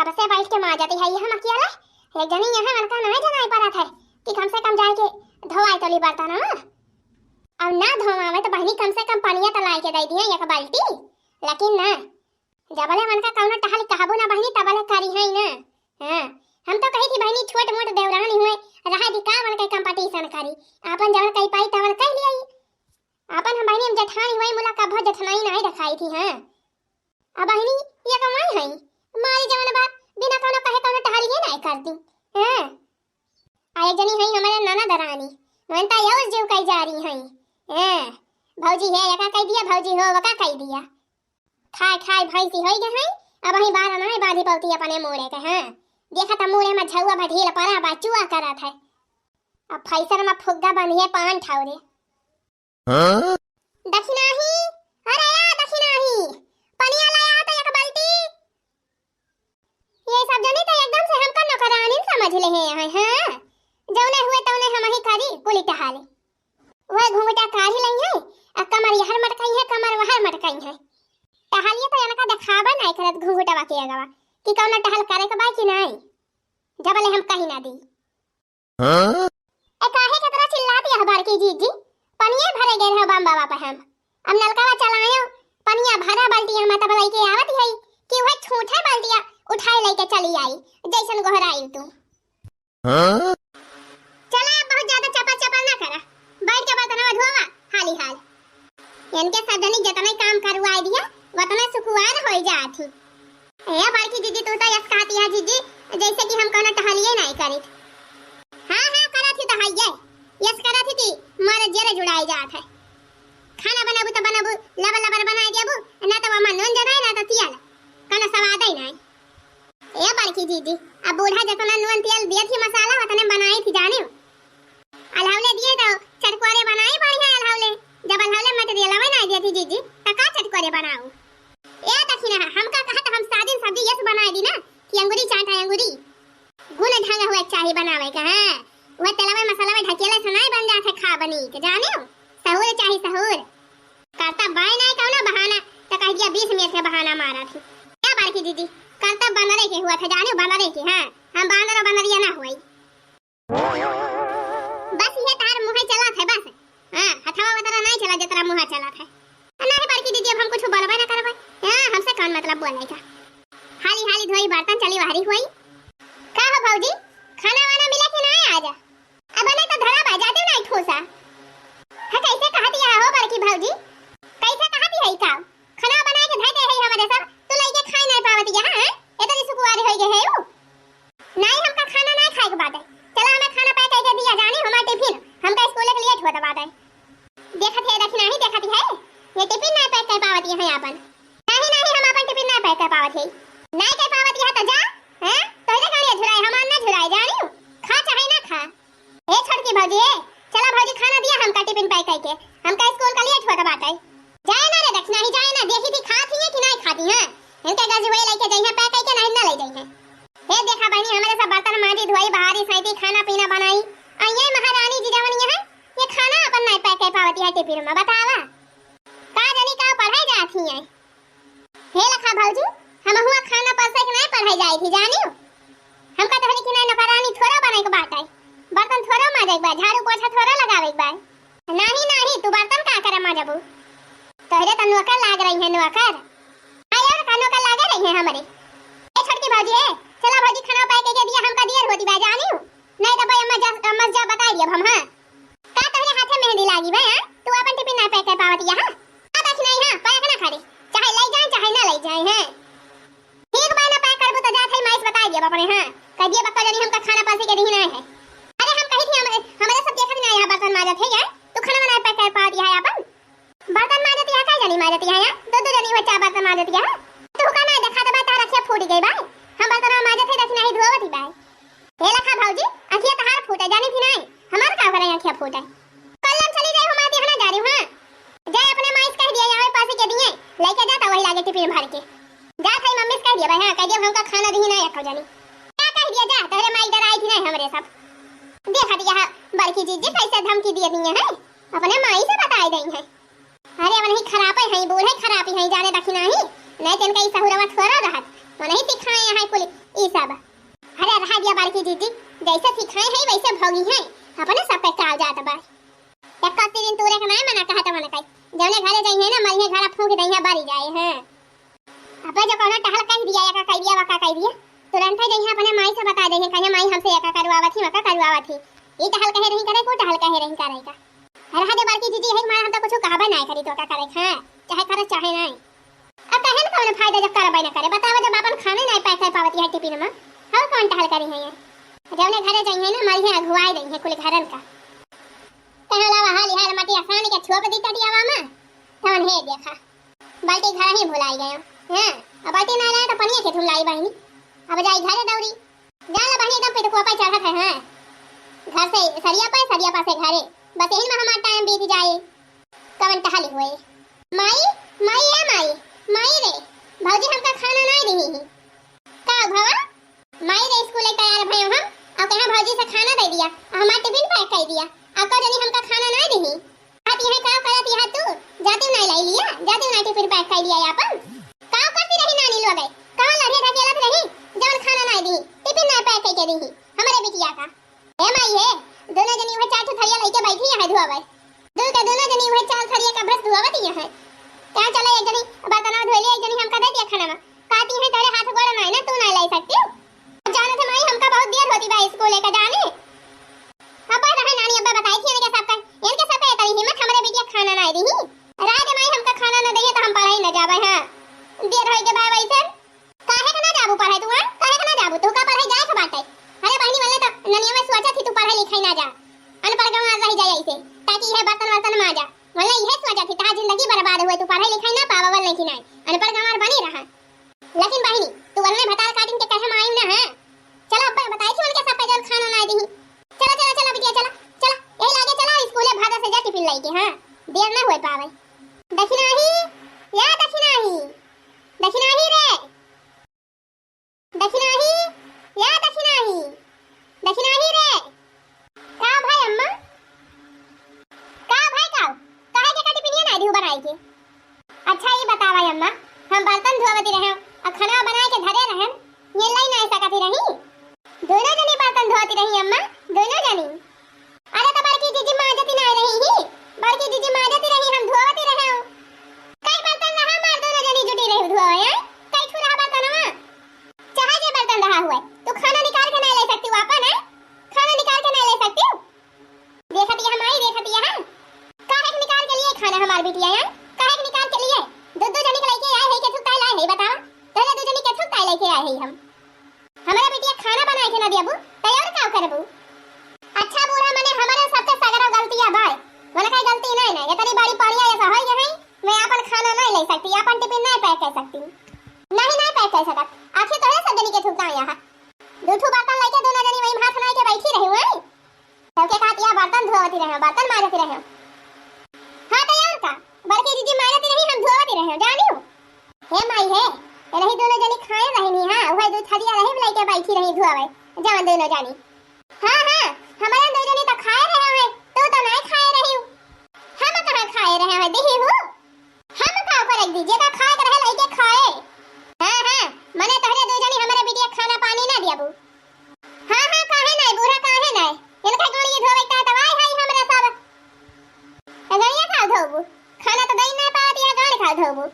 तब से बैठ के मार जाती है ये हम अकेला। एक जनी यहाँ मन का नहीं जनाई पड़ा था कि कम से कम जाए के धोआई तो ली बर्तन ना। अब ना धोवावे तो बहनी कम से कम पानिया तो लाई के दे दिए एक बाल्टी, लेकिन ना जबले मन का कौनो टहल कहबो ना बहनी तबले करी है ना। हां हम तो कही थी बहनी छोट मोट देवरानी हुए रहा दी का मन के कंपटीशन करी अपन जब कही पाई तब कह लिया अपन हम बहनी हम जठानी हुई मुला का बहुत जठनाई नहीं दिखाई थी। हां अब बहनी ये कमाई है मारी जवन बात बिना कोनो कहे कोनो टहलिए नहीं करती। हां आए जनी है हमारे नाना दरानी मनता यो जीव कई जा रही है। हां भौजी है यका कह दिया भौजी हो वका कह दिया खाए खाए भैंसी होई गए हैं। अब वही बार नहीं बांधी पौती अपने मोड़े के। हां देखा था मोड़े में झौआ भढील पड़ा बाचुआ करत है। अब फैसर में फुग्गा बंधिए पान ठावरे दक्षिणाही अरे या दक्षिणाही पनिया लाया तो एक बाल्टी। ये सब जनी तो एकदम से हमका नौकरानी समझ ले हैं। हां जौने हुए तौने हम ही करी कुली टहाले वह घूंघटा काढ़ी लई है आ कमर यहर मटकाई है कमर वहर मटकाई है। टहलिए तो इनका दिखावा नहीं करत घूंघटवा के अगवा कि कौन टहल करे के बाकी नहीं जबले हम कहीं ना दी। ए काहे के तरह चिल्लाती है बार की जीजी पनिया भरे गए है बम बाबा पे हम अब नलकावा चलायो पनिया भरा बाल्टी हम तब लई के आवत है कि वह छूठे बाल्टिया उठाए लेके चली आई जैसन गोहराई तू। चला बहुत ज्यादा चपा चपा ना करा बैठ के बर्तनवा धोवा हाली हाल इनके सदनी जितना काम करवाई दिया वतना सुखवार हो जाती। ए बाकी जीजी तू तो यस कहती है जीजी जैसे कि हम कोनो टहलिए नहीं करी। हां हां करा थी तो हाइए यस करा थी कि मारे जरे जुड़ाई जात है। खाना बनाबू तो बनाबू लबर लबर बनाई देबू ना तो वमा नून जनाई ना तो तिल कोनो स्वाद ही नहीं। ए बाकी जीजी अब बूढ़ा जतना नून तिल दिए थी मसाला वतने बनाई थी जाने अलहौले दिए तो चटकोरे बनाई बढ़िया अलहौले जब अलहौले मत दिए लवे नहीं दिए थी जीजी तो का चटकोरे बनाऊ। ए दक्षिणा हमका कहा तो हम सादी सब्जी यस बनाई दी ना कि अंगूरी चाटा अंगूरी गुण ढंग हुए चाहिए बनावे का। हां वह तेलवे मसाला में ढकेले सुनाई बन जात है खा बनी के जाने सहूर चाहिए सहूर करता बाय नहीं कौनो बहाना तो कह दिया 20 मिनट के बहाना मारा थी। क्या बार की दीदी करता बनरे के हुआ था जाने बनरे के। हां हम बानर बनरिया ना हुई बस ये तार मुंह चला था बस। हां हथवा वतरा नहीं चला जतरा मुंह चला था नहीं बार की दीदी अब हम कुछ बोलबे ना करबे। हां हमसे कौन मतलब बोले का हाली हाली धोई बर्तन चली वारी हुई का हो भौजी खाना वाना मिला कि नहीं आज अब नहीं तो धरा बा जाते नहीं ठोसा है कैसे कहती है हो बड़की भौजी कैसे कहती है का खाना बना के धैते है हमारे सब तू लई के खाई नहीं पावती है। हां इतनी सुकुवारी होई गए है उ नहीं हमका खाना नहीं खाए के बात है। चलो हमें खाना पैक करके दिया जाने हमारा टिफिन हमका स्कूल के लेट होता बात है। देखत है रखना ही देखती है ये टिफिन नहीं पैक कर पावती है अपन नहीं नहीं हम अपन टिफिन नहीं पैक कर पावत है नहीं कर पावत है तो जा। हैं तो ये कहां झुराई हम ना झुराई जानी खा चाहे ना खा। ए छोटकी भौजी चला भौजी खाना दिया हमका टिफिन पैक करके हमका स्कूल का लेट होता बात है। जाए ना रे दक्षिणा ही जाए ना देखी थी खाती है कि नहीं खाती है इनके गज वे लेके जाई है पैक करके नहीं ना ले जाई है। हे देखा बहनी हमारे सब बर्तन मांजी धोई बाहरी सैती खाना पीना बनाई आ ये महारानी जी जवन है ये खाना अपन नहीं पैक कर पावती है टिफिन में बतावा का जनी का पढ़ाई जाती है। हे लखा भौजी हम हुआ खाना परसे के नहीं पढ़ाई जाई थी जानियो हमका तोहरी की नहीं नौकरानी थोड़ा बनाई के बात है बर्तन थोड़ा माजे एक बार झाड़ू पोछा थोड़ा लगावे एक बार नहीं नहीं तू बर्तन का करे माजबू तोहरे त नौकर लाग रही है नौकर हां यार का नौकर लागे रही है हमारे। ए छोटकी भौजी चला भौजी खाना पैक करके दिया हमका दियर होती बा जानियो नहीं तो भाई अम्मा जा बताई दिया हम। हां का तोहरे हाथे मेहंदी लागी बा तू अपन टिफिन ना पैक कर पावती है। हां बस नहीं हां पैक ना खा दे चाहे ले जाए चाहे ना ले जाए। हैं ठीक बा ना पैक करबो तो जात है माइस बताई दिया अपने। हां कह दिया बक्का जनी हमका खाना पासी के दी नहीं है। अरे हम कही थी हमारे सब देखत नहीं यहां बर्तन माजत है यार तू खाना बना पैक कर पावती है अपन बर्तन माजत है का जनी माजत है यार दो जनी बच्चा बर्तन माजत है तू का ना देखा तो बता रखिया फूट गई बा हम बर्तन माजत है दक्षिणा ही धोवत ही बा। हे लखा भौजी अखिया तहार फूटे जानी थी नहीं हमार का करे अखिया फूटे कल हम चली जाए हम आती हना जा रही हूं। हां जाए अपने माइस कह दिया यहां पास के दिए लेके जाता वही लागे टिफिन भर के जा थाई मम्मी से कह दिया भाई। हां कह दिया हमका खाना दी नहीं रखो जानी क्या कह दिया जा तेरे माई डर आई थी नहीं हमरे सब देखा दिया बड़की जीजी कैसे धमकी दिए दिए हैं अपने माई से बताई गई है। अरे अब नहीं खराब है बूढ़े खराब है जाने दक्षिणा ही नहीं तेन कई सहुरवा थोड़ा रहत नहीं सिखाए है कुल दीदी जैसे सिखाए है वैसे भोगी है अपने सब पे काव जात बा एक कति दिन तोरे के नहीं मना कहत मना कई जौने घरे जाई है ना मरिए घरा फूंक दइया बारी जाए हैं अब जो कोनो टहल कह दिया या का कह दिया वका कह दिया तुरंत ही जइहा अपने माई से बता दे कहे माई हमसे एका करवावत थी मका करवावत थी ई टहल कहे नहीं करे को टहल कहे नहीं करे का हर हदे बार की जीजी है मां हम तो कुछ कहबे नहीं करी तो का करे हां चाहे करे चाहे नहीं अब कहे ना कौन फायदा जब करबे ना करे बताओ जब अपन खाने नहीं पाए कर पावती है टिफिन में हम कौन टहल करी है जौने घरे जाई है ना मरिए अगुवाई दई है कुल घरन का कहे लावा हाली हाल मटी आसानी के छुआ पे दीता दियावा में तवन हे देखा बाल्टी घर ही भुलाई गए हैं अब बाल्टी ना लाए तो पनिया के लाई बहनी अब जाई घरे दौड़ी जाला बहनी एकदम पे तो कोपा चढ़त है हां घर से सरिया पासे घरे बस यही में हमारा टाइम बीत जाए कवन टहली हुए माई माई है माई रे भौजी हमका खाना नहीं रही है का भवा माई रे स्कूल तैयार भयो हम और कहां भौजी से खाना दे दिया हमारा टिफिन पैक कर दिया और को जनी हमका खाना नहीं रही आती है का करती है तू जाती नहीं लाई लिया जाती नहीं टिफिन पैक कर दिया अपन का करती रही नानी लोग का लड़े ढकेलत रही जौन खाना नहीं दी टिफिन नहीं पैक करके दी हमारे बिटिया का ए माई है दोनों जनी वह चार थरिया लेके बैठी है धुआवे दोनों जनी वह चार थरिया का ब्रश धुआवत ही है क्या चले एक जनी बर्तन धो ले एक जनी हमका दे दिया खाना में कहती है तेरे हाथ गोड़ नहीं ना तू नहीं लाई सकती जाने थे माई हमका बहुत देर होती बा स्कूल लेके जाने अब रहे नानी अब्बा बताई थी इनके सब पे तरी हिम्मत हमारे बिटिया खाना नहीं दी रात माई हमका खाना न दे तो हम पढ़ाई न जावे हां देर होई के बा वैसे काहे के ना जाबू पढ़ाई तू काहे के ना जाबू तू का पढ़ाई जाए के बाटे अरे बहनी वाले तो ननिया में सोचा थी तू पढ़ाई लिखाई ना जा अनपढ़ गांव आ रही जाए ऐसे ताकि यह बर्तन माजा वाला यह सोचा थी ता जिंदगी बर्बाद हुए तू पढ़ाई लिखाई ना पावा वाला नहीं नहीं अनपढ़ गांव बनी रहा लेकिन बहनी तू वाले भताल काटिन के कहे माई ना है चलो अब्बा बताई थी उनके सब पे जल खाना ना दी चला बिटिया चला यही लागे चला स्कूले भागा से जा टिफिन लाई के हां देर ना होए पावे दक्षिणाही रे दक्षिणाही रे का भाई अम्मा का भाई काहे के टिफिन ये ना दी बनाई के अच्छा ये बतावा अम्मा हम बर्तन धोवती रहे और खाना बना के धरे रहे ये लाई ना ऐसा कथी रही दोनों जनी बर्तन धोती रही अम्मा दोनों जनी अरे तो बड़की जीजी माजती नहीं रही ही बड़की जीजी माजती रही हम धोवती रहे कई बर्तन रहा मार दोनों जनी जुटी रही धोए कई ठुरा बर्तनवा चाहे जे बर्तन रहा हुआ तू खाना निकाल के नहीं ले सकती वापस है खाना निकाल के नहीं ले सकती देखती है माई देखती है काहे निकाल के लिए खाना हमार बिटिया है काहे निकाल के लिए दो जनी के लेके आए है के थुकता लाए है बताओ पहले दो जनी के थुकता लेके आए है हम हमारा बिटिया खाना बना के ना देबू तैयार का करबू अच्छा बुरा माने हमारे सबके सगरा गलतियां भाई माने कोई गलती नहीं ये तेरी बाड़ी पड़ी है ऐसा होई है मैं अपन खाना नहीं ले सकती अपन टिफिन नहीं पैक कर सकती नहीं पैक कर सकत आखिर तो है सब जनी के थुकता यहां दूठू बर्तन लेके दोनों जनी वहीं हाथ नहीं के बैठी रही हुई सबके साथ यहां बर्तन धोवती रहे बर्तन मारती रहे हां तैयार का बड़की जीजी मारती रही हम धोवती रहे जानियो हे माई है रही दोनों जनी खाए रही हां वही दो थरिया रही लेके बैठी रही धोवे जान दोनों जानी हां हमारे दो जनी तो खाए रहे हैं तो नहीं खाए रही हूं हम कहां खाए रहे हैं देखी हूं हम का ऊपर रख दीजिए का खाए रहे लेके खाए हां मने तहरे दो जनी हमारे बिटिया खाना पानी ना दियाबू हां काहे नहीं बूढ़ा काहे नहीं इनका गणिए धोवे का दवाई है हमरा सब गणिए का धोबू खाना तो दई नहीं पाती है गाड़ी खा धोबू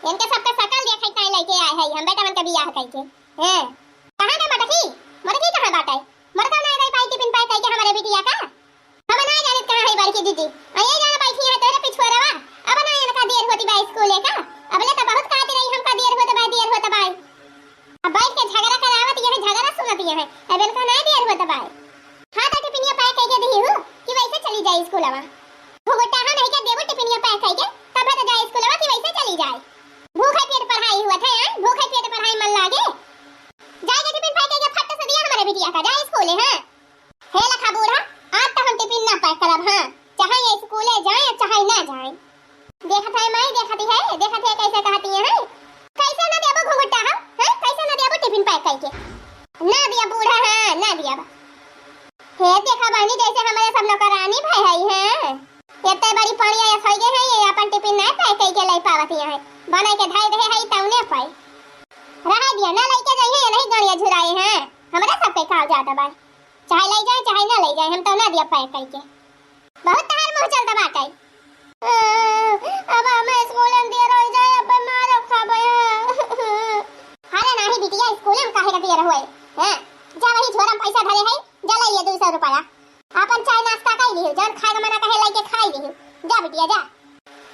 इनके सबका सकल देखे काहे लेके आए है हम बेटा मन के बियाह कई के हैं कहां के मटकी कहां बाटे मरका नहीं गई पाई टिफिन पैक करके हमारे बिटिया का हम नहीं जाने कहां है बड़की दीदी ये जाने बैठी है तेरे पिछवाड़वा अब ना इनका देर होती बा स्कूल का अब ले तो बहुत कहती रही हमका देर होता बा अब बैठ के झगड़ा करावत ये झगड़ा सुनती है अब इनका नहीं देर होता बा हां तो टिफिन पैक करके दी हूं कि वैसे चली जाए स्कूलवा भूगटा हां नहीं के देबो टिफिन पैक करके तब तो जाए स्कूलवा कि वैसे चली जाए भूखे पेट पढ़ाई हुआ था भूखे पेट पढ़ाई मन लागे जाएगा टिफिन पैक करके फट से दिया हमारे बिटिया का जाए स्कूल है हे लखा बूढ़ा आज तो हम टिफिन ना पैक करब हां चाहे ये स्कूल जाए चाहे ना जाए देखत है माई देखती है कैसे कहती है कैसे ना देबो घुघटा हम हैं कैसे ना देबो टिफिन पैक करके ना दिया बूढ़ा हां ना दिया हे देखा बानी जैसे हमारे सब नौकरानी भाई है इतने बड़ी पड़िया या खई गए है ये अपन टिफिन ना पैक करके लाई पावती है बना के धाई रहे है तौने पाई रहा दिया ना लेके जाइए नहीं गणिया झुराए हैं हमारा सब के काव जाता बा, चाहे ले जाए चाहे ना ले जाए, हम तो ना दिया पैक करके। बहुत तार मुंह चलता बाटे। अब मैं स्कूल में दिया रह जाए, अब मारो खाबे। हारे नाही बिटिया, स्कूल में काहे का दिया रहोए? हां, जा वही झोरा में पैसा धरे है, जा ले 200 रुपया। अपन चाय नाश्ता कर लियो, जन खाए मना कहे लेके खाई लियो। जा बिटिया जा।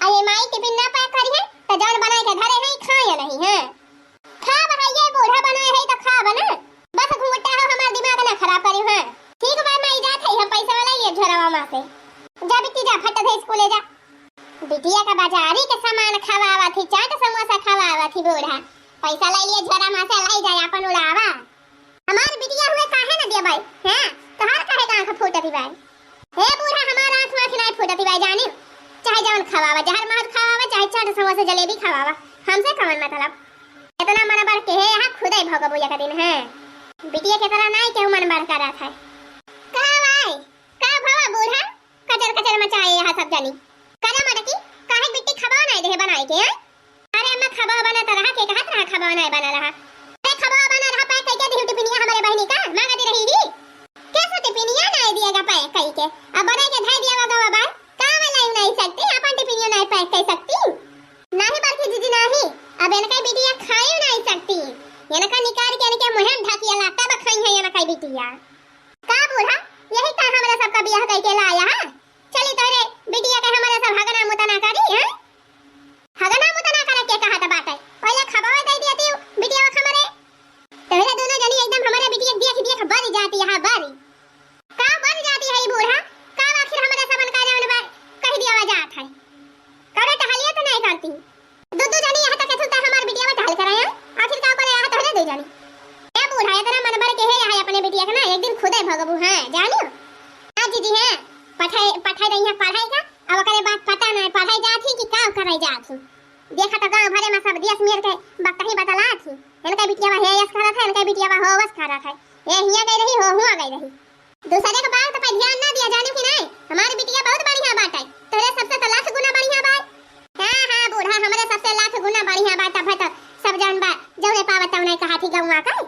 अरे माई टिफिन ना पैक करी है तो जन बनाए के धरे नहीं खाए नहीं है। खा भैया, बूढ़ा बनाए है तो खा बना, बस घुमटा हो हमार दिमाग ना खराब करी। हां ठीक बा, मैं जात है, हम पैसा वाला ये झोरा मां से। जा बिटी जा, फट दे स्कूल जा। बिटिया का बाजारी के सामान खवावा थी, चाट समोसा खवावा थी बूढ़ा, पैसा ले लिए झोरा मां से लाई जाए अपन उड़ावा। हमार बिटिया हुए काहे ना दिया भाई? हां तोहार काहे का आंख फूटती भाई? हे बूढ़ा, हमार आंख नहीं फूटती भाई, जानी चाहे जवन खवावा, जहर मार खवावा, चाहे चाट समोसा जलेबी खवावा, हमसे कौन मतलब? इतना मन भर के है यहां खुद ही भोगबो या दिन है। बिटिया के तरह नहीं केहू मन भर करा था। का भाई का भवा बूढ़ा कचर कचर मचाए यहां सब जानी करा मटकी काहे बिट्टी खबा नहीं दे बनाए के? अरे अम्मा खबा बना त रहा के कहत रहा खबा नहीं बना रहा। अरे खबा बना रहा पैक कई के दी टिफिनिया हमारे बहनी का मांगा दी रही दी, कैसे टिफिनिया नहीं दिएगा पैक कई के? अब बना के धै दिया होगा बाबा, का में नहीं सकती अपन टिफिनिया नहीं पैक कर सकती? नहीं बल्कि दीदी नहीं, अब इनका बिटिया खाए नहीं सकती, इनका निकाल के इनके मुंह में ढकिया लाता बखाई है इनका बिटिया। का बूढ़ा यही का हमरा सबका बियाह करके लाया है? चली तोरे बिटिया के हमरा सब हगना मुतना करी है, हगना मुतना करे के कहा था बात है, पहले खबावे दे दिया थी बिटिया हमरे, तोरे दोनों जनी एकदम हमारे बिटिया देख देख बढ़ जाती है, बारी का बढ़ जाती है बूढ़ा, का आखिर हमरा सबन का जवन बा कह दिया जात है, करे टहलिया तो नहीं करती, दो जनी यहां तक सुनता हमार बिटिया में टहल कराया, आखिर का करे यहां तोरे दो जनी। ए बूढ़ा इतना मन भर के है अपने बिटिया के ना एक दिन खुदे भगबू है, जानियो हां दीदी है पठाई रही है पढ़ाई का, अब करे बात पता नहीं पढ़ाई जाती कि का करे जाती, देखा तो गांव भरे में सब देश मेर के बकही बतला थी, इनका बिटिया है यस खरा था, इनका बिटिया होवस खरा था, ये हिया गई रही हो हुआ गई रही, दूसरे के बात पे ध्यान ना दिया, जाने कि नहीं हमारी बिटिया बहुत बढ़िया बात है, तेरे सबसे तो लाख गुना बढ़िया बात। हां बूढ़ा हमारे सबसे लाख गुना बढ़िया बात है, तो सब जान बा जौने पावत तौने कहा थी गौवा का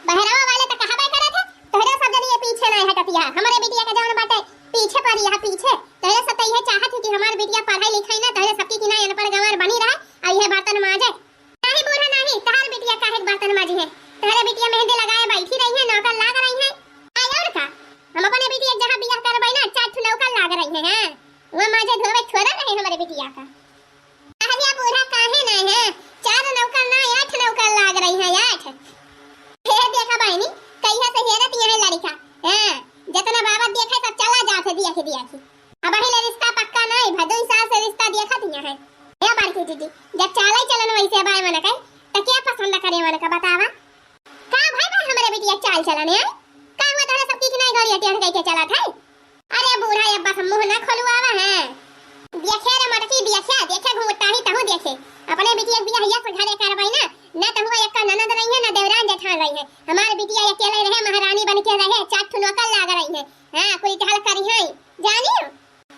बहरवा वाले तो कहा बे करे थे, तोरे सब जनी ये पीछे नहीं हटतिया, हमारे बिटिया का जौन बात है पीछे पर यहां पीछे, तोरे सब ये चाहत थी कि हमारी बिटिया पढ़ाई लिखाई ना तोरे सबकी की ना अनपढ़ गंवार बनी रहे, आई है बर्तन माजे। नहीं बूढ़ा नहीं, तोहर बिटिया काहे बर्तन माजी है, तोरे बिटिया मेहंदी लगाए बैठी रही है, नौकर लाग रही है, आयोर का हम अपने बिटिया जहां बियाह करबै ना चार नौकर लाग रही है, हां वो माजे धोवे छोड़ा नहीं हमारे बिटिया का। कहलिया बूढ़ा काहे नहीं है, 4 नौकर ना 8 नौकर लाग रही है, 8 हे देखा बहनी कहिया से हेरत ये लड़का, हां जितना बाबा देखे सब चला जाथे दिया के अब अहिले रिश्ता पक्का नहीं, भदोई सास से रिश्ता देखा दिया है। ए बारकी दीदी जब चाले चलन वैसे बाय मन के त क्या पसंद करे मन का बतावा, का भाई भाई हमारे बिटिया चाल चलन है, का हुआ तोरे सब की नहीं गड़िया टेढ़ के चला था? अरे बूढ़ा ये बस मुंह ना खोलवावा है, देखे रे मटकी देखे घुमटा ही तहु देखे, अपने बिटिया बियाह से घरे करबै ना तो हुआ एक ननद रही है ना देवरान जेठान रही है, हमार बिटिया अकेले रहे महारानी बन के रहे, 4 नौकर लाग रही है, हां कोई टहल करी है जानियो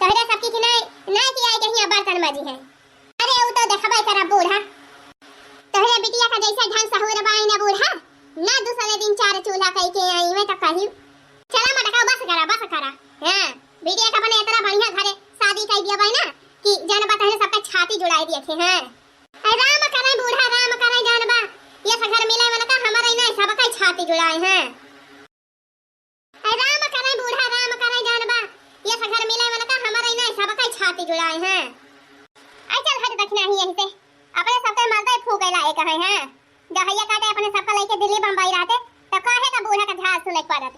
तोहरे सबकी की नहीं किया के हिया बर्तन माजी है। अरे उ तो देखबै करा बूढ़ा, तोहरे बिटिया का जैसा ढंग सहुर बाई ना बूढ़ा ना दूसरे दिन 4 चूल्हा कई के आई मैं तो कही चला मटका बस करा हां बिटिया का बने इतना बढ़िया घरे शादी कर दिया भाई ना कि जान बताए सबका छाती जुड़ाई दिए थे। हां राम करे बूढ़ा राम करे जानबा ये घर मिले मन का हमारे नहीं सबका छाती जुड़ाए हैं, राम करे बूढ़ा राम करे जानबा ये घर मिले मन का हमारे नहीं सबका छाती जुड़ाए हैं। आई चल हट देखना ही यहीं से अपने सबके मर्दे फूके लाए कहे हैं, गहैया काटे अपने सबका लेके दिल्ली बंबई रहते तो काहे का बूढ़ा का झाड़ सुले पड़त।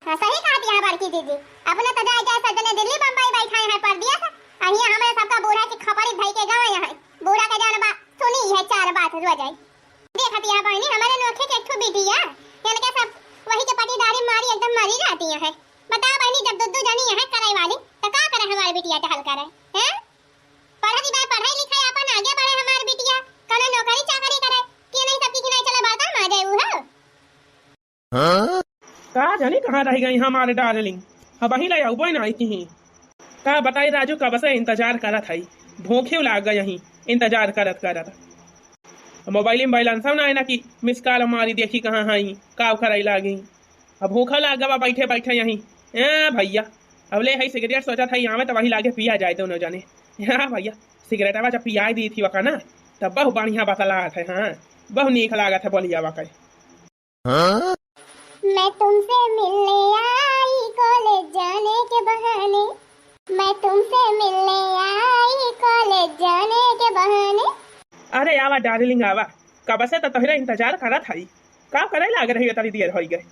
हां सही कहा दिया बारकी दीदी, अपने तो जाए सजने दिल्ली बंबई बैठाए हैं पर दिया था, अहिया हमारे सबका बूढ़ा की खपरी धई के गावे है, बूढ़ा का जानबा सुनी है 4 बात रो जाए देखती है बहनी हमारे नोखे के ठो बिटिया इनके सब वही के पति दाढ़ी मारी एकदम मरी जाती है, बता बहनी जब दुद्दू जानी है कराई वाली तो का करे हमारी बिटिया टहल करे हैं, पढ़ी बाय पढ़ाई लिखाई अपन आगे बढ़े हमारी बिटिया कने नौकरी चाकरी करे कि नहीं सबकी की नहीं चले बाता मा जाए उ है। हां का जानी कहां रह गई हमारे डार्लिंग, अब वही ले आउबो ना आई का बताई राजू कब से इंतजार करत हई, भूखे लाग गई यहीं इंतजार करत मोबाइल में बैलेंस ना है ना कि मिस कॉल हमारी देखी कहाँ हई का कराई लागी, अब भूखा लाग गवा बैठे बैठे यहीं। भैया अब ले है सिगरेट सोचा था यहाँ में तो वही लागे पिया जाए दोनों जने। हाँ भैया सिगरेटवा जब पिया दी थी वका ना तब बहु बढ़िया बतला है। हाँ बहु नीक लागत है बोलिया वका। मैं तुमसे मिलने आई कॉलेज जाने के बहाने, मैं तुमसे मिलने आई कॉलेज जाने के बहाने। अरे आवा डार्लिंग आवा, कब से तो तोहरा इंतजार करत हई, का करे लाग रही तरी देर होई गए।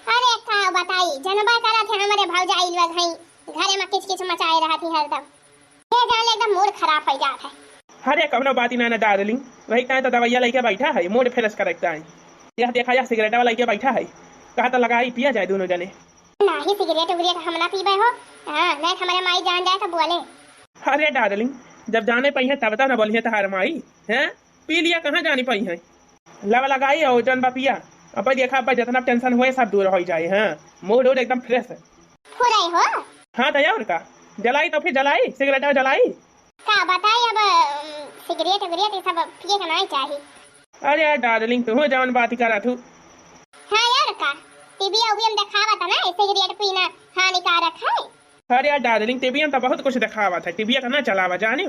अरे का बताई जनबा करा थे हमारे भौजाई लोग हई घरे में किच किच मचाए रहा थी हरदम। ये जाने एकदम मूड खराब हो जात है। अरे कवनो बात ही ना डार्लिंग, वही कहे तो दवाइया लेके बैठा है मूड फ्रेश करता है। यह देखा या सिगरेटवा लेके बैठा है, कहा तो लगाई पिया जाए दोनों जने। नहीं सिगरेट उगरेट हम ना पीबे हो। हां नहीं हमारे माई जान जाए तो बोले। अरे डार्लिंग जब जाने पई है तब तो ना बोलिए तार माई हैं, पी लिया कहाँ जानी पई है। लव लगाई और जन बा पिया, अब देखा अब जितना टेंशन हुए सब दूर हो जाए। हाँ मूड वूड एकदम फ्रेश है। हो रही हो हाँ तो और का जलाई तो फिर जलाई सिगरेट जलाई का बताई। अब सिगरेट उगरेट ये सब पिए का नहीं चाहिए। अरे यार डार्लिंग तू जवन बात करा तू। हाँ यार का टीवी में दिखावा था ना सिगरेट पीना हानिकारक है। अरे यार डार्लिंग टीवी में तो बहुत कुछ दिखावा था, टीवी का ना चलावा जाने।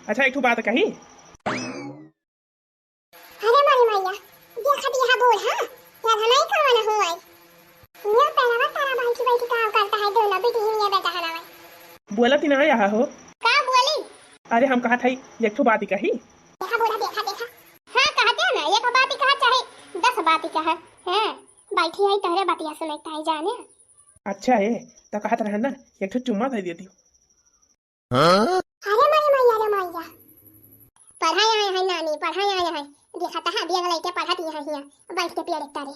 अच्छा एक बात कही। अरे मारी मैया देखा दिया बोल। हाँ यार हनाई करवाना हुआ है ये पहला तारा भाई की काम करता है दोनों बेटी ही बेटा हनाई बोला ती ना यहाँ हो का बोली। अरे हम कहा था एक बात कही। देखा बोला देखा देखा। हाँ कहते हैं ना एक बात ही कहा चाहे 10 बात ही कहा है। बैठी है तहरे बातिया सुनता है जाने। अच्छा है तो कहत रहे ना एक चुम्मा दे देती। अरे मारी मैया रे मैया पढ़ाई आए हैं नानी पढ़ाई आए हैं देखा था बिया लइके पढ़ती है हिया बैठ के पेड़ एकता रे।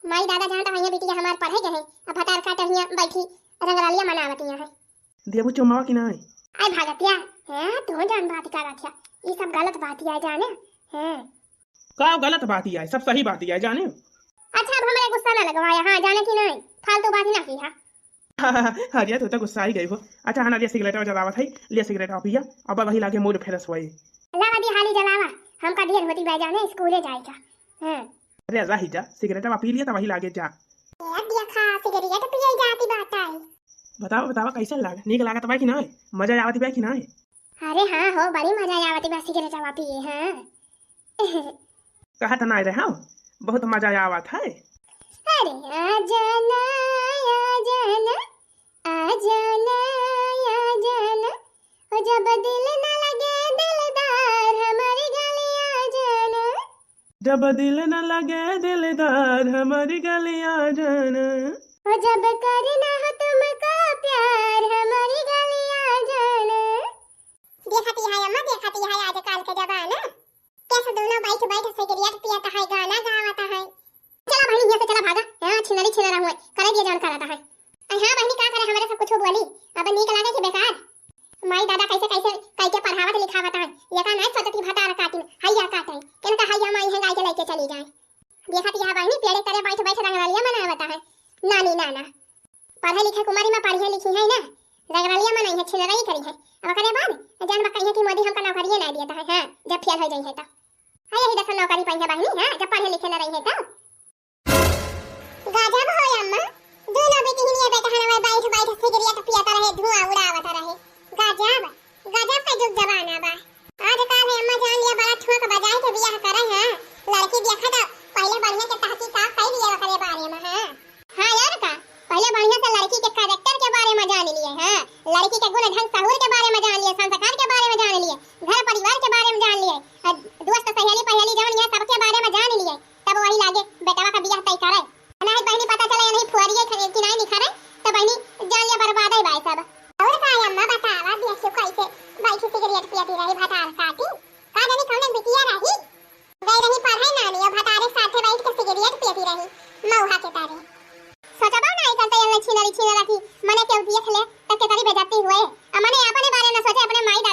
माई दादा जहां तक हिया बिटिया हमार पढ़े गए अब हतार काट हिया बैठी रंगरालिया मनावती है। देबू चुम्मा कि नहीं। आई भागतिया है तू जान बात कर रहा ये सब गलत बात है जाने हैं। का गलत बात ही है सब सही बात ही है जाने। अच्छा अब हमारे गुस्सा ना लगवाया। हाँ जाने की नहीं फालतू बात ही ना की। हाँ अरे तू तो गुस्सा ही गई हो। अच्छा हाँ लिया सिगरेट जलावत है लिया सिगरेट पिया अब वही लागे मूड फ्रेश हुए। लावा दी हाली जलावा हमका देर होती बह जाने स्कूले जाएगा। हां अरे जा ही जा सिगरेट पी लिया तो वही लागे जा। यार देखा सिगरेट पिए जाती बात है। बताओ बताओ कैसे लागे नीक लागत बा कि नहीं, मजा आवत बा कि नहीं। अरे हाँ हो बड़ी मजा आवती बा सिगरेट पिए। हां कहा तो नहीं रहा बहुत मजा आवत है। अरे आ जाना आ जाना आ जाना ओ जब दिल न लगे दिलदार हमारी गलियां जाना। जब दिल न लगे दिलदार हमारी गलियां जाना। ओ जब करना हो तुमको प्यार हमारी गलियां जाना। देखती है अम्मा देखती है आजकल का जमाना कैसे दोनों बैठ बैठ सिगरेट पियाता है गाना गावाता है। चला बहनी यहाँ से चला भागा। हां छिनरी छिनरा हुए करे दिया जान कराता है। हां बहनी का करे हमारे सब कुछ बोली अब नीक लागे कि बेकार। माई दादा कैसे कैसे कैके पढ़ावत लिखावत है ये का नहीं सोचती भटार काटी हैया काटे केन का हैया माई है गाय के लेके चली जाए। देखती है बहनी पेड़े करे बैठ बैठ रंगरालिया मनावता है नानी नाना पढ़े लिखे कुमारी में पढ़ी लिखी है ना रंगरालिया मनाई है छिनरा ही करी है। अब करे बाद जान बा कहिए कि मोदी हमका नौकरी नहीं देता है। हां जब फेल हो जाई है तो हां यही दस नौकरी पाई है बहनी। हां जब पढ़े लिखे न रही है तो गजब हो अम्मा दोनों बेटी ही बेटा हनवा बैठ बैठ सिगरेट पियाता रहे धुआं उड़ावता रहे। गजब गजब का जुग जमाना बा आजकल है। अम्मा जान लिया बड़ा ठोक बजाए के बियाह करे हैं लड़की देखा था पहले बढ़िया के तहकीकात कर लिया करे बारे में। हां हां यार का पहले बढ़िया से लड़की के कैरेक्टर के बारे में जान लिए। हां लड़की के गुण ढंग सहूर के बारे में जान लिए संस्कार के बारे में जान लिए घर परिवार के बारे में जान लिए दोस्त सहेली पहेली जान ये सब के बारे में जान लिए तब वही लागे बेटा का बियाह तय करे। नहीं बहनी पता चला नहीं फुआरी है कि नहीं निखरे तो बहनी जान लिया बर्बाद है भाई सब। और का अम्मा बतावा देखो कैसे बैठी सिगरेट पियती रही भटार काटी का जानी कौन बिटिया रही गई रही पढ़ाई नानी और भटारे साथे बैठ के सिगरेट पियती रही मौहा के तारे। सोचा बा नहीं चलते ये छिनरी छिनरा की मने के देख ले तब के तारी बेइज्जती हुए। मने अपने बारे में सोचे अपने माई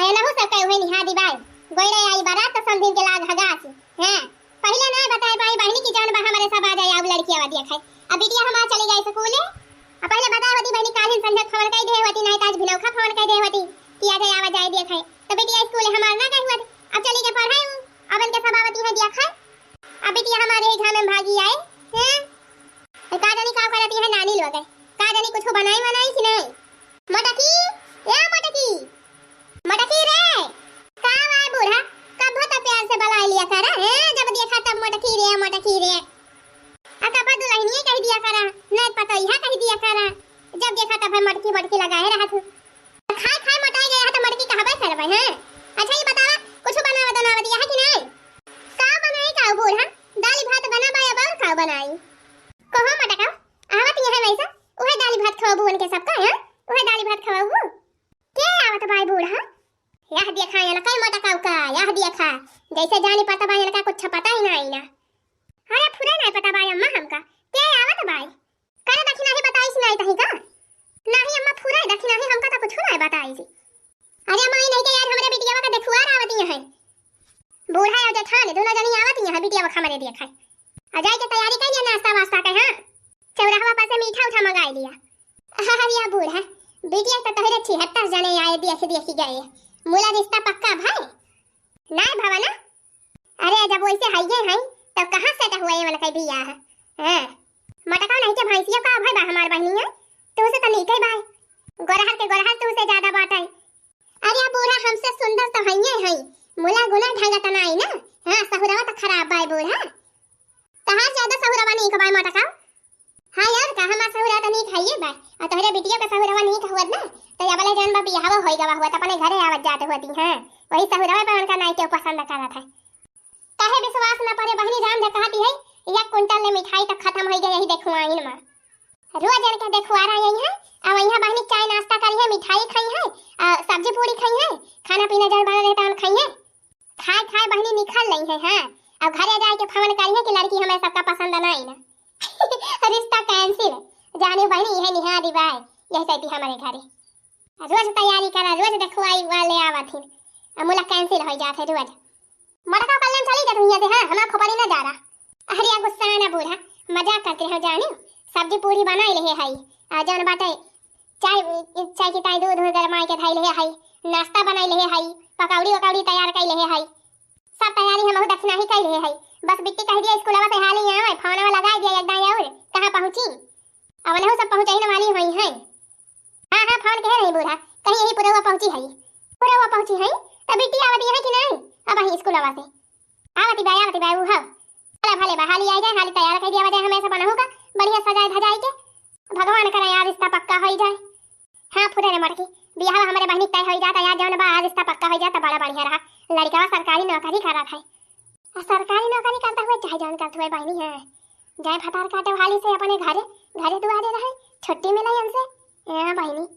आया ना हो सब कहे हुए निहा दिबाई गोइले आई बारात तो समझिन के लाग हगासी हैं पहले ना बताए भाई बहनी की जान बा हमारे सब आ जाए अब लड़की आवा दिया खाए अब बिटिया हमार चली गई स्कूल अब पहले बताए होती बहनी कालिन संजय खबर कई दे होती नहीं ताज भिनौखा खबर कई दे होती कि आ जाए आवा जाए दिया खाए तो बिटिया स्कूल हमार ना गई हुआ अब चली के पढ़ाई हूं अब इनके सब आवती है दिया खाए अब बिटिया हमारे घर में भागी आए हैं का जानी का करती है नानी लोग का जानी कुछ बनाई कि नहीं मटकी ए मटकी रे का आए बूढ़ा कब होता प्यार से बुला लिया करा है जब देखा तब मटकी रे अका बदुलाई नहीं कह दिया करा नहीं पता यह कह दिया करा जब देखा तब मटकी लगाए रहा तू खाए मटाई गया तो मटकी कहां पे करबे हैं अच्छा ये बतावा कुछ बनावा दिया है कि नहीं का बनाई का बूढ़ा दाल भात बनाबा या और का बनाई कहो मटका आवत यह वैसा ओहे दाल भात खवाबू उनके सबका है ओहे दाल भात खवाबू के आवत भाई बूढ़ा यह देखा या ना कई मटका का यह देखा जैसे जानी पता बा या कुछ पता ही नहीं ना अरे पूरा नहीं पता भाई अम्मा हमका के आवत भाई करे दक्षिणा ही बताई नहीं तही का नहीं अम्मा पूरा दक्षिणा ही हमका तो कुछ नहीं बताई सी अरे अम्मा नहीं के यार हमरे बिटिया का देखुआ आवती है बूढ़ा और जेठान दोनों जनी आवती है बिटिया का हमरे देखा आ जाए के तैयारी कर लिया नाश्ता वास्ता के हां चौराहा पास से मीठा उठा मंगाई लिया अरे बूढ़ा बिटिया तो तहरे 76 जने आए देख गए मूला रिश्ता पक्का भाई नहीं भवना अरे जब वैसे हाइए हैं तब कहां से हुआ ये वाला कई बिया है हैं मटका नहीं के भैंसिया का भाई बा हमार बहनी है तो उसे तो नहीं कई भाई गोरहर तो उसे ज्यादा बात है अरे बूढ़ा हमसे सुंदर तो हइए हैं मूला गुना ढंगा त नहीं ना हां सहुरावा तो खराब भाई बूढ़ा तहार ज्यादा सहुरावा नहीं का भाई मटका हां यार का हमार सहुरा तो नहीं खाइए भाई और तोहरे बिटिया का सहुरावा नहीं खावत ना तो या वाले जान बा बियाह होई गवा हुआ त अपने घरे आवत जाते होती हैं वही सहुरावा पे उनका नहीं के पसंद करत है काहे विश्वास न पड़े बहनी जान दे कहती है एक क्विंटल ले मिठाई तक खत्म हो गई यही देखो आइन में रोज जन के देखो आ रहा यही है अब यहां बहनी चाय नाश्ता करी है मिठाई खाई है सब्जी पूरी खाई है खाना पीना जल बना रहता है खाई है खाए बहनी निकल रही है हां अब घरे जाके फोन करी है कि लड़की हमें सबका पसंद नहीं ना रिश्ता कैंसिल जाने बहनी यह निहा दिवाए यही कहती हमारे घरे रोज तैयारी करा रोज देखो आई वाले आवत है अमूला कैंसिल हो जाते रोज मटका कल्याण चली जा दुनिया से हां हमारा खोपड़ी ना जा रहा अरे गुस्सा ना बूढ़ा मजाक करते हो जाने सब्जी पूरी बनाई ले है आ जौन बाटे चाय की ताई दूध गरमाई के धाई ले है नाश्ता बनाई ले है पकौड़ी तैयार कर ले है सब तैयारी हम दक्षिणा ही कर ले है बस बिट्टी कह दिया स्कूलवा से हाल ही आवे फोनवा लगा दिया एकदम और कहां पहुंची अब लहो सब पहुंचाई वाली हुई है हां फोन कह रही बूढ़ा कहीं यही पुरवा पहुंची है तब बिट्टी आवती है कि नहीं अब ही स्कूलवा से आवती बाय वो हां चला भले बहाली आ जाए हाली तैयार कर दिया वजह हमेशा बनाऊंगा बढ़िया सजाए धजाई के भगवान करे यार रिश्ता पक्का हो जाए हां फुरे रे मटकी बियाह हमारे बहनी तय हो जाता यार जौन बा रिश्ता पक्का हो जाता बड़ा बढ़िया रहा लड़का सरकारी नौकरी करा था सरकारी नौकरी करता हुए चाहे जौन करते हुए बहनी है जाए फटार काटे वाली से अपने घरे दुआरे रहे छुट्टी मिलाई हमसे हां बहनी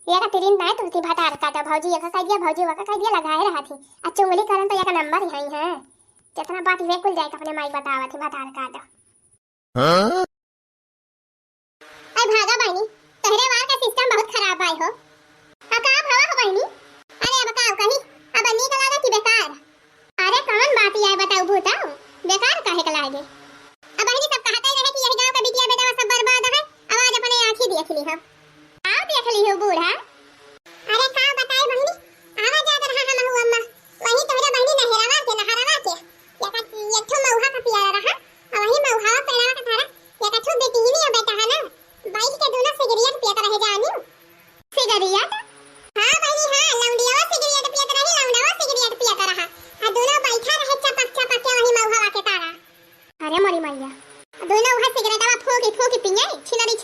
ये का तिरिन ना तुलसी फटार काटे भौजी एक कह दिया भौजी वका कह दिया लगाए रहा थी आ चुंगली करन तो एक नंबर ही है जितना बात वे कुल जाए अपने माई बतावा थे फटार काटे हां आई भागा बहनी तहरे वार का सिस्टम बहुत खराब है हो का भवा हो बहनी अरे अब का कहीं अब नहीं का लगा कि बेकार अरे कौन बात है बताओ भूताओ बेकार काहे का लागे अब बहनी सब कहते रहे कि यही गांव का बिटिया बेटा सब बर्बाद है आवाज अपने आंखी देख ली हम आप देख ली हो बूढ़ा अरे का बताए बहनी आवाज आ रहा है महू अम्मा वही तोहरा बहनी नहरवा के ये ठो मौहा का पिया रहा और वही मौहा पेड़ा का थारा ये ठो बेटी ही नहीं बेटा है ना बाइक के दोनों सिगरेट पियत रहे जानी सिगरेट हां बहनी हां लौंडिया सिगरेट पियत रही लौंडा सिगरेट पियत रहा आ दोनों बैठा रहे चपक के वही मौहा के तारा अरे मोरी मैया दोनों वहां सिगरेटवा फोकी पिए छिनरी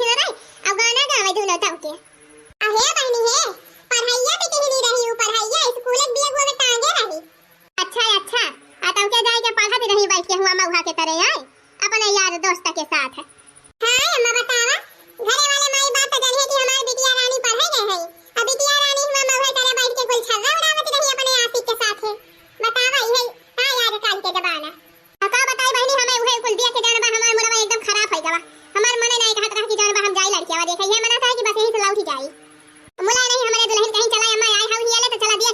अब गाना गावे दोनों टाउके आहे बहनी है पढ़ाइया भी कहीं नहीं रही पढ़ाइया स्कूल एक बिया में टांगे रही अच्छा आ टाउके जाए के पढ़ाती रही बैठ के हुआ मौहा के तरह आए अपने यार दोस्त के साथ हां अम्मा बतावा घरे वाले माई बात तो जाने कि हमारी बिटिया रानी पढ़े गए है अब बिटिया रानी हुआ मौहा तरह बैठ के कोई छर्रा उड़ावत रही अपने आशिक के साथ है बतावा ये हां यार काल के जमाना का बताई बहनी हमें उहे कुल दिया के जान बा हमार मुरवा एकदम खराब है गवा हमार मने नहीं कहत रहा कि जान बा हम जाई लड़कियावा देखे ये मना था कि बस यही से लौट जाई मुला नहीं हमारे दुल्हन कहीं चला अम्मा आए हाउ हियाले तो चला दिया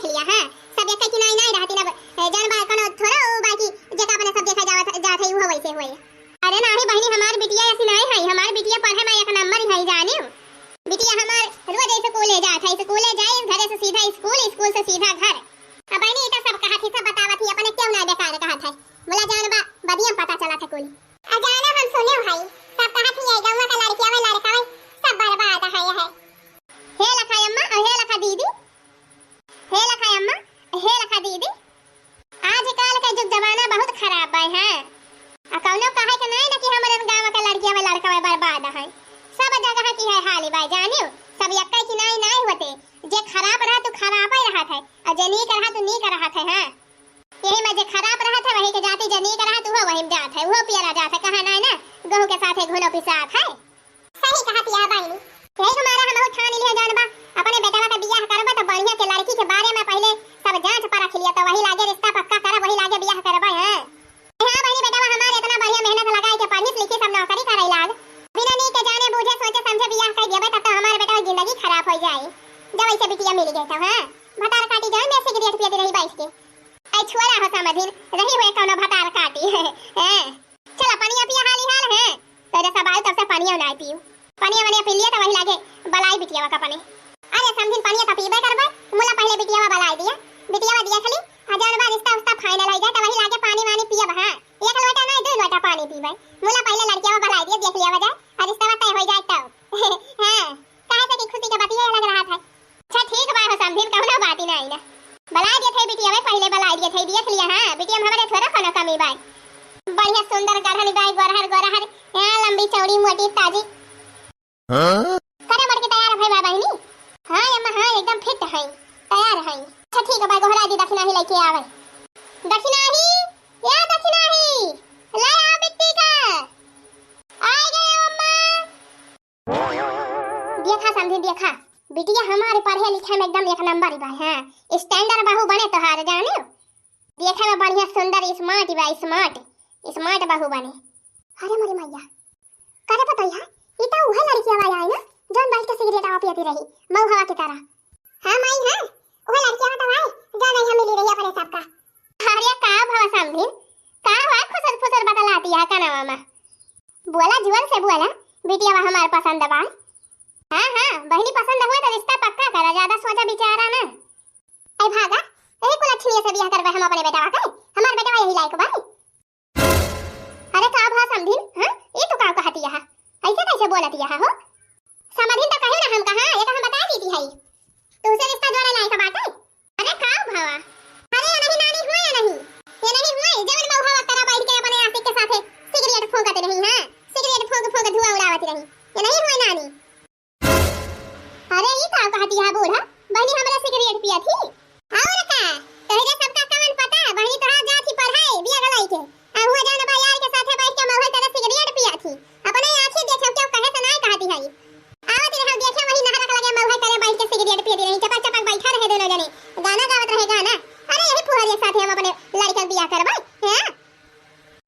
साथ है। सही कहा पिया बहनी, यही हमारा हम ठान लिए जानबा अपने बेटवा का बियाह करबा तो बढ़िया के लड़की के बारे में पहले सब जांच परख लिया तो वही लागे रिश्ता पक्का करब, वही लागे बियाह करबा है। हां बहनी बेटवा हमारे इतना बढ़िया मेहनत लगाए के पढ़ी लिखी सब नौकरी करे लाग, बिना नी के जाने बूझे सोचे समझे बियाह कर देबे तब तो हमारे बेटवा की जिंदगी खराब हो जाए। जब ऐसे बिटिया मिल गई तो हां भतार काटी जाए में सिगरेट पियती रही बैठ के, ऐ छोरा हो समझिन रही हुए कौनो भतार काटी है। चला पनिया पिया हाली हाल है तेरे सब आए तब से पनिया ना पियो, पनिया वनिया पी लिया तो वही लागे बलाई बिटियावा का पने। अरे समझिन पनिया तो पीबे करबे, मुला पहले बिटियावा बलाई दिया, बिटियावा दिया खली हजार बार रिश्ता उसका फाइनल हो जाए तो वही लागे पानी वानी पियब। हां एक लोटा नहीं दो लोटा पानी पीबे, मुला पहले लड़कियावा बलाई दिया देख लिया जाए और रिश्ता तय हो जाए तब। हां काहे से की खुशी के बतिया लग रहा था। अच्छा ठीक बा हो समझिन कहना बात ही नहीं ना, बलाई दिए थे बिटियावा पहले बलाई दिए थे देख लिया। हां बिटिया हमारे थोड़ा खाना कमी बाई, बढ़िया सुंदर गढ़नी बाई गोरहर गोरहर लंबी चौड़ी मोटी ताजी करे मर के तैयार है बहनी। हां अम्मा हां एकदम फिट है तैयार है। अच्छा ठीक है भाई गोहरा दी दक्षिणा ही लेके आवे, दक्षिणा ही या दक्षिणा ही ले आ बिट्टी का आ गए अम्मा। देखा समझी देखा बिटिया हमारे पढ़े लिखे में एकदम एक नंबर ही भाई। हां स्टैंडर्ड बहू बने तो हार जाने देखे में बढ़िया सुंदर स्मार्ट भाई, स्मार्ट स्मार्ट बहू बने। अरे मेरी मैया करे पता है ये तो वह लड़की आवाज आई ना जौन बैठ के सिगरेट आवा पियती रही मऊ हवा की तरह। हां माई हां वह लड़की आवा तो आई जो नहीं हम मिली रही अपने सबका। अरे का भवा समझी का हुआ खुसर खुसर बतलाती है का नाम में बोला जुअल से बोला बिटिया हमारे पसंद बा। हां हां बहनी पसंद हुआ तो रिश्ता पक्का करा, ज्यादा सोचा बिचारा ना। ए भागा यही कुल अच्छी से बियाह करबे हम अपने बेटा का, हमार बेटा यही लायक बा। अरे का भवा समझी हां ये तो का कहती है ऐसे कैसे बोलती है हो समझी तो कहे ना हम कहां ये तो हम बता दी थी है तू से रिश्ता जोड़े लायक बात है। अरे का भवा अरे नहीं नानी हुआ या नहीं ये नहीं हुआ जवन में हवा तेरा बैठ के अपने आशिक के साथ सिगरेट फूंकते रही। हां सिगरेट फूंक फूंक धुआं उड़ावती रही ये नहीं हुआ नानी। अरे ये का कहती है बूढ़ा बहनी हमरा सिगरेट पिया थी और का तोहरे सबका कवन पता बहनी तोरा जाती पढ़ाई बिया गलाई के आ हुआ जान बा यार के साथे बैठ के मौहे तेरा सिगरेट पिया थी अपने आंखें देखो क्यों कहे तो नहीं कहती है आवत रहे देखे वही नहरक लगे मौहे तेरे बैठ के सिगरेट पियती रही चपक चपक बैठा रहे दोनों जने गाना गावत रहे गाना। अरे यही फुहर के साथे हम अपने लड़का बियाह करबे। हां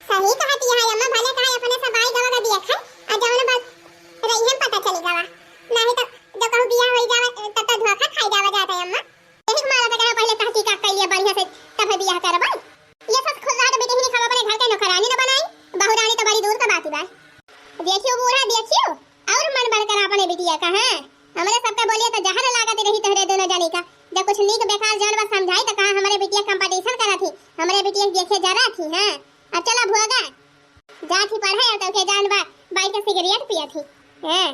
सही कहती है अम्मा भले कहे अपने सब भाई गवा का देखे आ जौन बात रही हम पता चली गवा नहीं तो जब कहूं बियाह हो जावे तब तो धोखा खाई जावा जाता है अम्मा। यही हमारा तो कहे पहले तहकीकात कर लिया बढ़िया से तब बियाह करबे। ये सब खुद रात बेटी ही खबर अपने घर के नौकरानी न बनाई बहुरानी तो बड़ी दूर का बात बा। देखियो बूढ़ा देखियो और मन बढ़कर अपने बिटिया का। हां हमरे सबका बोलिए तो जहर लागत रही तोहरे दोनों जानी का जब कुछ नीक बेकार जानवा समझाई तो कहा हमारे बिटिया कंपटीशन करा थी हमारे बिटिया देखे जरा थी। हां अब चला भोगा जा थी पढ़ाई और तो के जानवा बाइक का सिगरेट पिया थी। हां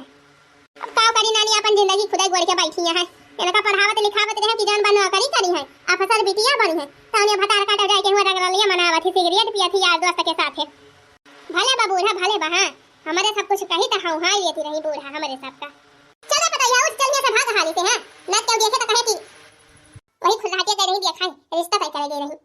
अब का करी नानी अपन जिंदगी खुदा गोड़ के बैठी है इनका पढ़ावत लिखावत रहे कि जान बनो करी करी है अफसर बिटिया बनी है तो उन्हें भतार काटा जाए के हुआ रगड़ लिया मनावा थी सिगरेट पिया थी यार दोस्त के साथ है। भले बा बूढ़ा भले बा हां हमारे सब कुछ कही तो हां हां लेती रही बूढ़ा हमारे सबका। चलो बताइए उस चल से भाग हाली से। हां न क्यों देखे तो कहे कि वही खुला के रही देखा रिश्ता तय करे दे रही